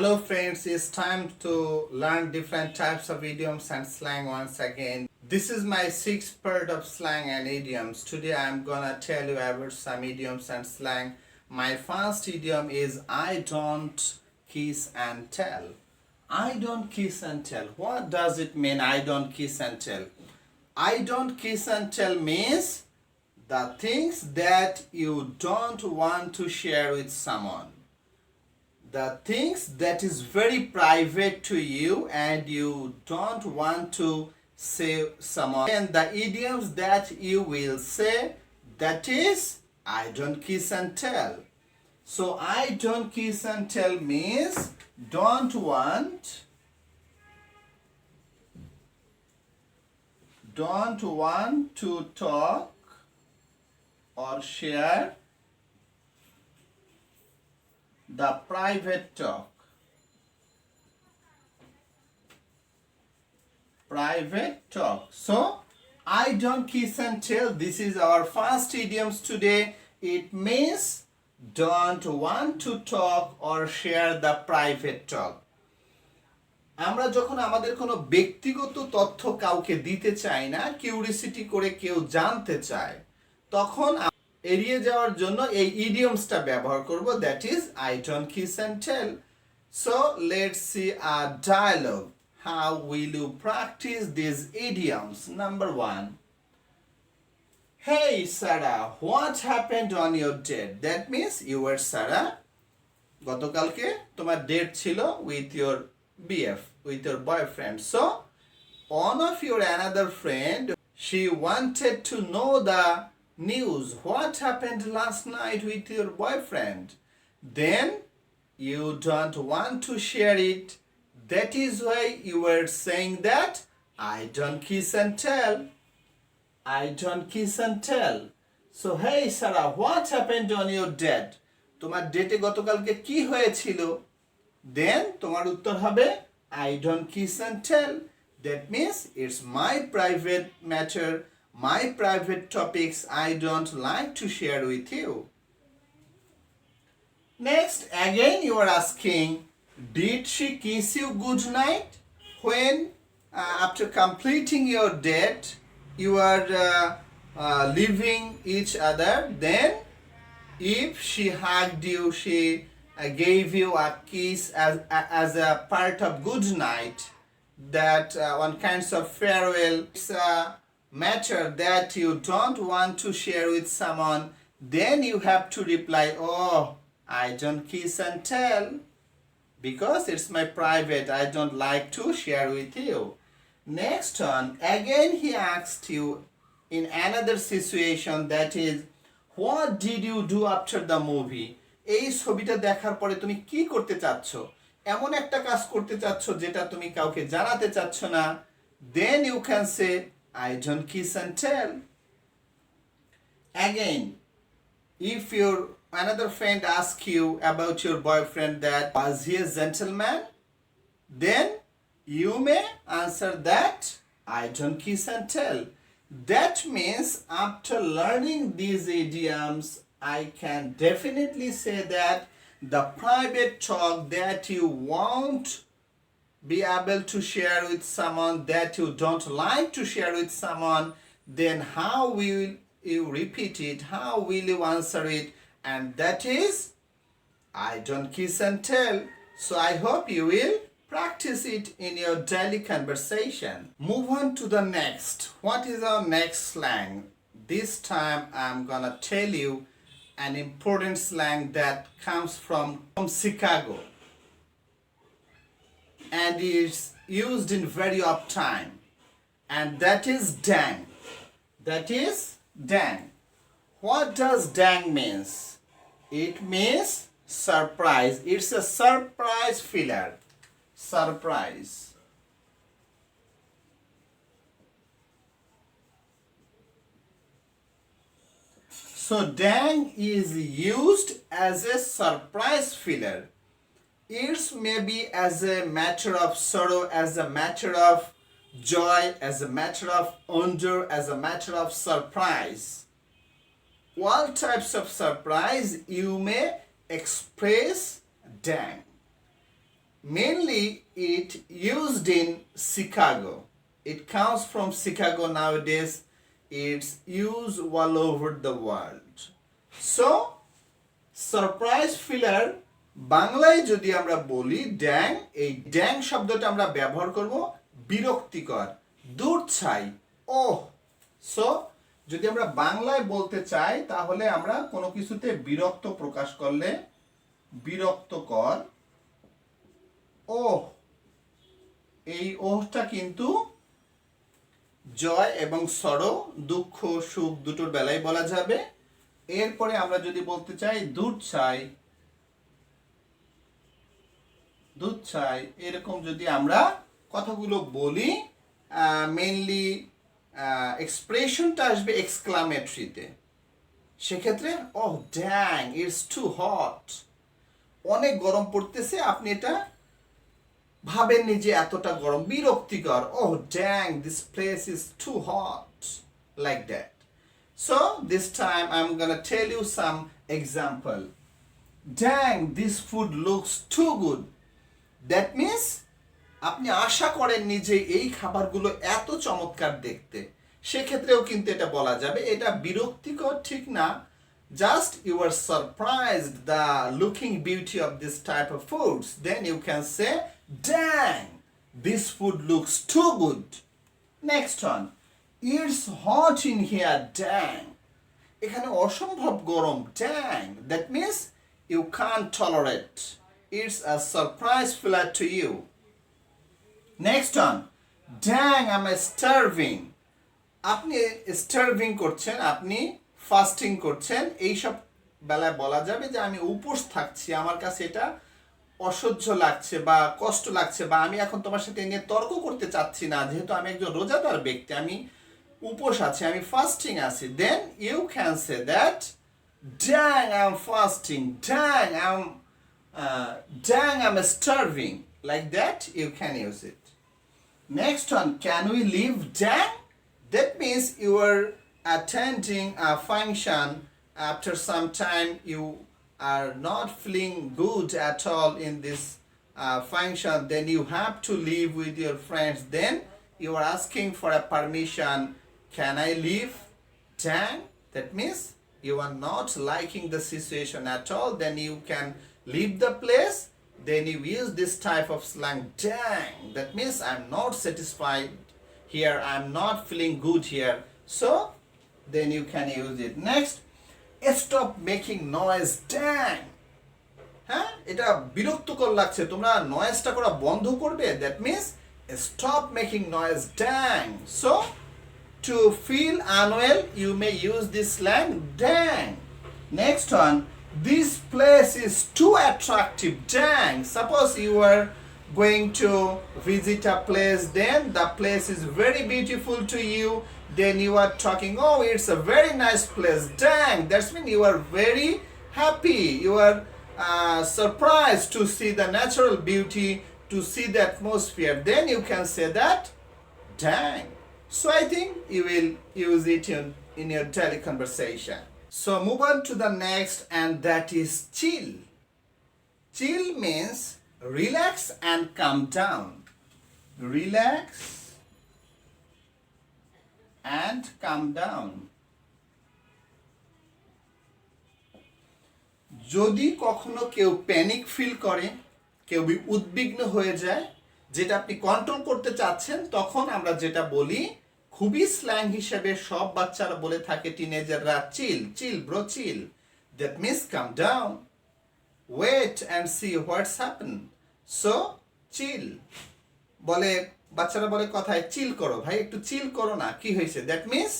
Hello friends, it's time to learn different types of idioms and slang once again. This is my sixth part of slang and idioms. Today I'm gonna tell you about some idioms and slang. My first idiom is I don't kiss and tell. I don't kiss and tell. What does it mean, I don't kiss and tell? I don't kiss and tell means the things that you don't want to share with someone, the things that is very private to you and you don't want to say someone, and the idioms that you will say, that is I don't kiss and tell. So I don't kiss and tell means don't want to talk or share the private talk. So I don't kiss and tell, this is our first idioms today. It means don't want to talk or share the private talk. আমরা যখন আমাদের কোনো ব্যক্তিগত তথ্য কাউকে দিতে চাই না, কিউরিসিটি করে কেউ জানতে চায়, তখন এড়িয়ে যাওয়ার জন্য এই ইডিয়মসটা ব্যবহার করব, that is I don't kiss and tell. So let's see a dialogue. How will you practice this idioms? Number 1, hey Sara, what happened on your date? That means you are Sara, গতকালকে তোমার date ছিল with your BF, with your boyfriend. So one of your another friend, she wanted to know the news, what happened last night with your boyfriend. Then you don't want to share it, that is why you were saying that I don't kiss and tell. I don't kiss and tell. So hey Sarah, what happened on your date? তোমার ডেটে গতকালকে কি হয়েছিল? Then তোমার উত্তর হবে I don't kiss and tell. That means it's my private matter, my private topics I don't like to share with you. Next, again you are asking, did she kiss you good night? When after completing your date you are leaving each other, then if she hugged you, she gave you a kiss as a part of good night, that one kinds of farewell. It's a matter that you don't want to share with someone, then you have to reply, oh, I don't kiss and tell because it's my private, I don't like to share with you. Next one, again he asked you in another situation, that is, what did you do after the movie? এই ছবিটা দেখার পরে তুমি কি করতে চাচ্ছ? এমন একটা কাজ করতে চাচ্ছ যেটা তুমি কাউকে জানাতে চাচ্ছ না, then you can say I don't kiss and tell. Again, if your another friend asks you about your boyfriend, that was he a gentleman, then you may answer that I don't kiss and tell. That means after learning these idioms, I can definitely say that the private talk that you won't be able to share with someone, that you don't like to share with someone, then how will you repeat it? How will you answer it? And that is I don't kiss and tell. So I hope you will practice it in your daily conversation. Move on to the next. What is our next slang? This time I'm gonna tell you an important slang that comes from Chicago and is used in very oft time, and that is dang. That is dang. What does dang means? It means surprise. It's a surprise filler. Surprise. So dang is used as a surprise filler. It's maybe as a matter of sorrow, as a matter of joy, as a matter of wonder, as a matter of surprise. All types of surprise you may express dang. mainly it used in Chicago. It comes from Chicago nowadays. It's used all over the world. So surprise filler বাংলায় যদি আমরা বলি ড্যাং, এই ড্যাং শব্দটা আমরা ব্যবহার করব বিরক্তিকর, দূরছাই, ওহ। সো যদি আমরা বাংলায় বলতে চাই তাহলে আমরা কোনো কিছুতে বিরক্ত প্রকাশ করলে বিরক্তকর, ওহ, এই ওহটা কিন্তু জয় এবং সরো, দুঃখ সুখ দুটোর বেলায় বলা যাবে। এরপরে আমরা যদি বলতে চাই দূরছাই, দূরছাই, এরকম যদি আমরা কথাগুলো বলি, মেইনলি এক্সপ্রেশনটা আসবে এক্সক্লামেটরিতে। সেক্ষেত্রে ওহ ড্যাং ইটস টু হট, অনেক গরম পড়তেছে, আপনি এটা ভাবেননি যে এতটা গরম, বিরক্তিকর, oh dang this place is too hot, like that. So this time I'm gonna tell you some example. Dang, this food looks too good. That means আপনি আশা করেননি যে এই খাবারগুলো এত চমৎকার দেখতে। সেক্ষেত্রেও কিন্তু এটা বলা যাবে, এটা বিরক্তিকর ঠিক না, just you are surprised the looking beauty of this type of foods. Then you can say, dang, this food looks too good. Next one. It's hot in here, dang. এখানে অসম্ভব গরম, dang. That means you can't tolerate. It's a surprise filler to you. Next one. Dang, I'm starving. আপনি starving করছেন, আপনি fasting করছেন, এইসব বেলায় বলা যাবে যে আমি উপোস থাকছি, আমার কাছে এটা অসহ্য লাগছে বা কষ্ট লাগছে, বা আমি এখন তোমার সাথে নিয়ে তর্ক করতে চাচ্ছি না, যেহেতু আমি একজন রোজাদার ব্যক্তি, আমি উপোস আছি, আমি ফাস্টিং আছি। Then you can say that dang I am fasting, dang I am starving, like that you can use it. Next one, can we leave dang? That means you are attending a function, after some time you are not feeling good at all in this function, then you have to leave with your friends, then you are asking for a permission, can I leave? Dang, that means you are not liking the situation at all, then you can leave the place. Then you use this type of slang, dang, that means I'm not satisfied here, I'm not feeling good here, so then you can use it. Next, stop making noise, dang. হ্যাঁ, এটা বিরক্তকর লাগছে, তোমরা নয়েজটা করা বন্ধ করবে, that means stop making noise, dang. So to feel unwell you may use this slang, dang. Next one, this place is too attractive, dang. Suppose you are going to visit a place, then the place is very beautiful to you, then you are talking, oh it's a very nice place, dang, that's mean you are very happy, you are surprised to see the natural beauty, to see the atmosphere, then you can say that, dang. So I think you will use it in your daily conversation. So move on to the next, and that is chill. Chill means relax and calm down. Relax and calm down. যদি কখনো কেউ panic feel করে, কেউ উদ্বিগ্ন হয়ে যায়, যেটা আপনি কন্ট্রোল করতে চাচ্ছেন, তখন আমরা যেটা বলি, খুবই স্ল্যাং হিসেবে সব বাচ্চারা বলে থাকে, টিনেজাররা, chill, chill bro, chill. That means calm down, wait and see what's happen. So chill বলে, বাচ্চারা বলে কথায়, চিল করো ভাই, একটু চিল করো না, কি হয়েছে, that means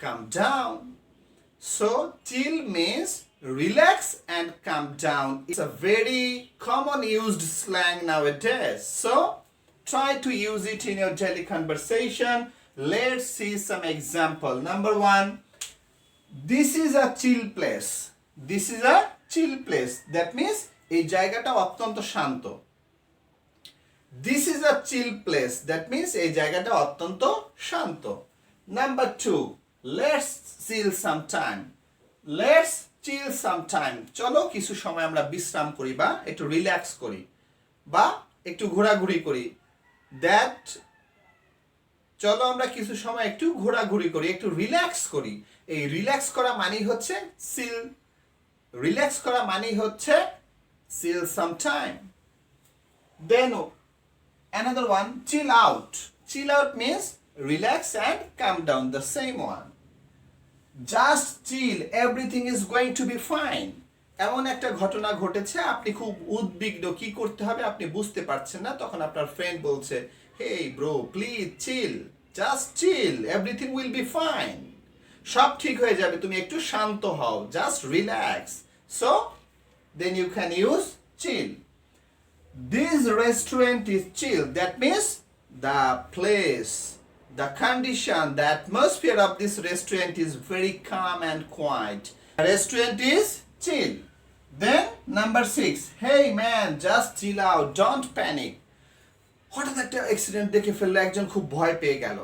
calm down. So chill means relax and calm down. It's a very common used slang nowadays, so try to use it in your daily conversation. Let's see some example. Number one, this is a chill place. This is a chill place. That means এই জায়গাটা অত্যন্ত শান্ত। This is a chill place. That means এই জায়গাটা অত্যন্ত শান্ত। Number two, let's chill some time. Let's chill some time. চলো কিছু সময় আমরা বিশ্রাম করি বা একটু রিল্যাক্স করি। বা একটু ঘোরাঘুরি করি, দ্যাট চলো আমরা কিছু সময় একটু ঘোরাঘুরি করি, একটু রিল্যাক্স করি। এই রিল্যাক্স করা মানেই হচ্ছে চিল। রিল্যাক্স করা মানেই হচ্ছে চিল some time. Then another one, chill out. Chill out means relax and calm down, the same one. Just chill, everything is going to be fine. এমন একটা ঘটনা ঘটেছে, আপনি খুব উদ্বিগ্ন, কি করতে হবে আপনি বুঝতে পারছেন না, তখন আপনার ফ্রেন্ড বলছে, hey bro please chill, just chill, everything will be fine. সব ঠিক হয়ে যাবে, তুমি একটু শান্ত হও, just relax. So then you can use chill. This restaurant is chill. That means the place, the condition, the atmosphere of this restaurant is very calm and quiet. The restaurant is chill. Then number 6. Hey man, just chill out. Don't panic. হঠাৎ একটা accident দেখে ফেললো, একজন খুব ভয় পেয়ে গেল,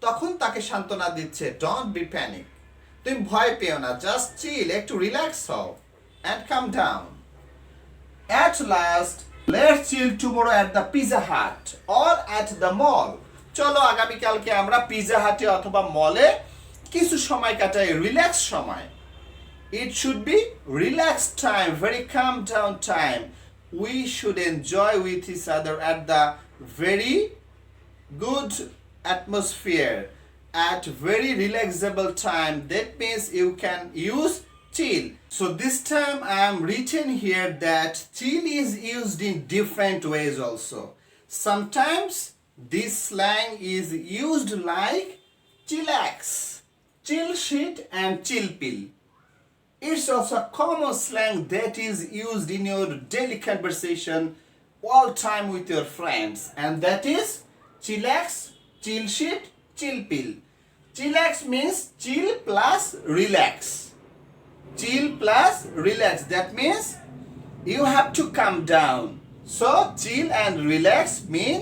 তখন তাকে সান্ত্বনা দিচ্ছে, ডোন্ট বি প্যানিক, তুমি ভয় পেও না, জাস্ট চিল, একটু রিল্যাক্স হও and calm down. At last, let's chill tomorrow at the Pizza Hut or at the mall. চলো আগামীকালকে আমরা পিজা হাটে অথবা মলে কিছু সময় কাটাই, রিল্যাক্স সময়। It should be relaxed time, very calm down time. We should enjoy with each other at the very good atmosphere, at very relaxable time. That means you can use chill. So this time I am written here that chill is used in different ways also. Sometimes this slang is used like chillax, chill shit and chill pill. It's also a common slang that is used in your daily conversation all time with your friends, and that is chillax, chill shit, chill pill. Chillax means chill plus relax. Chill plus relax, that means you have to calm down. So chill and relax mean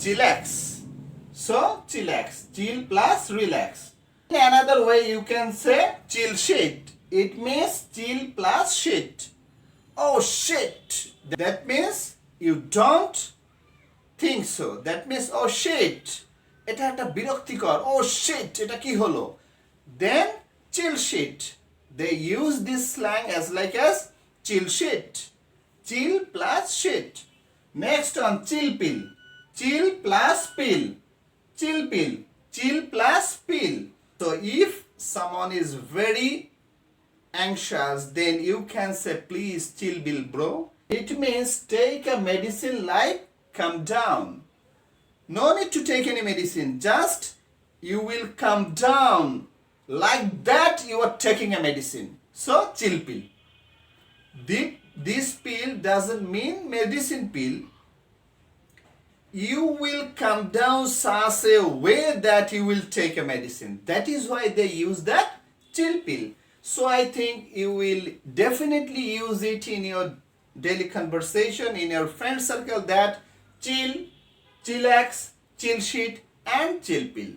chillax. So chillax, chill plus relax. In another way you can say chill shit. It means chill plus shit. Oh shit, that means you don't think so. That means oh shit, এটা একটা বিরক্তিকর, oh shit, এটা কি হলো। Then chill shit, they use this slang as like as chill shit, chill plus shit. Next on chill pill, chill plus pill, chill pill, chill plus pill. So if someone is very anxious, then you can say please chill pill bro. It means take a medicine like calm down. No need to take any medicine, just you will calm down, like that you are taking a medicine. So chill pill. This pill doesn't mean medicine pill. You will calm down such a way that you will take a medicine. That is why they use that chill pill. So I think you will definitely use it in your daily conversation, in your friend circle, that chill, chillax, chill shit and chill pill.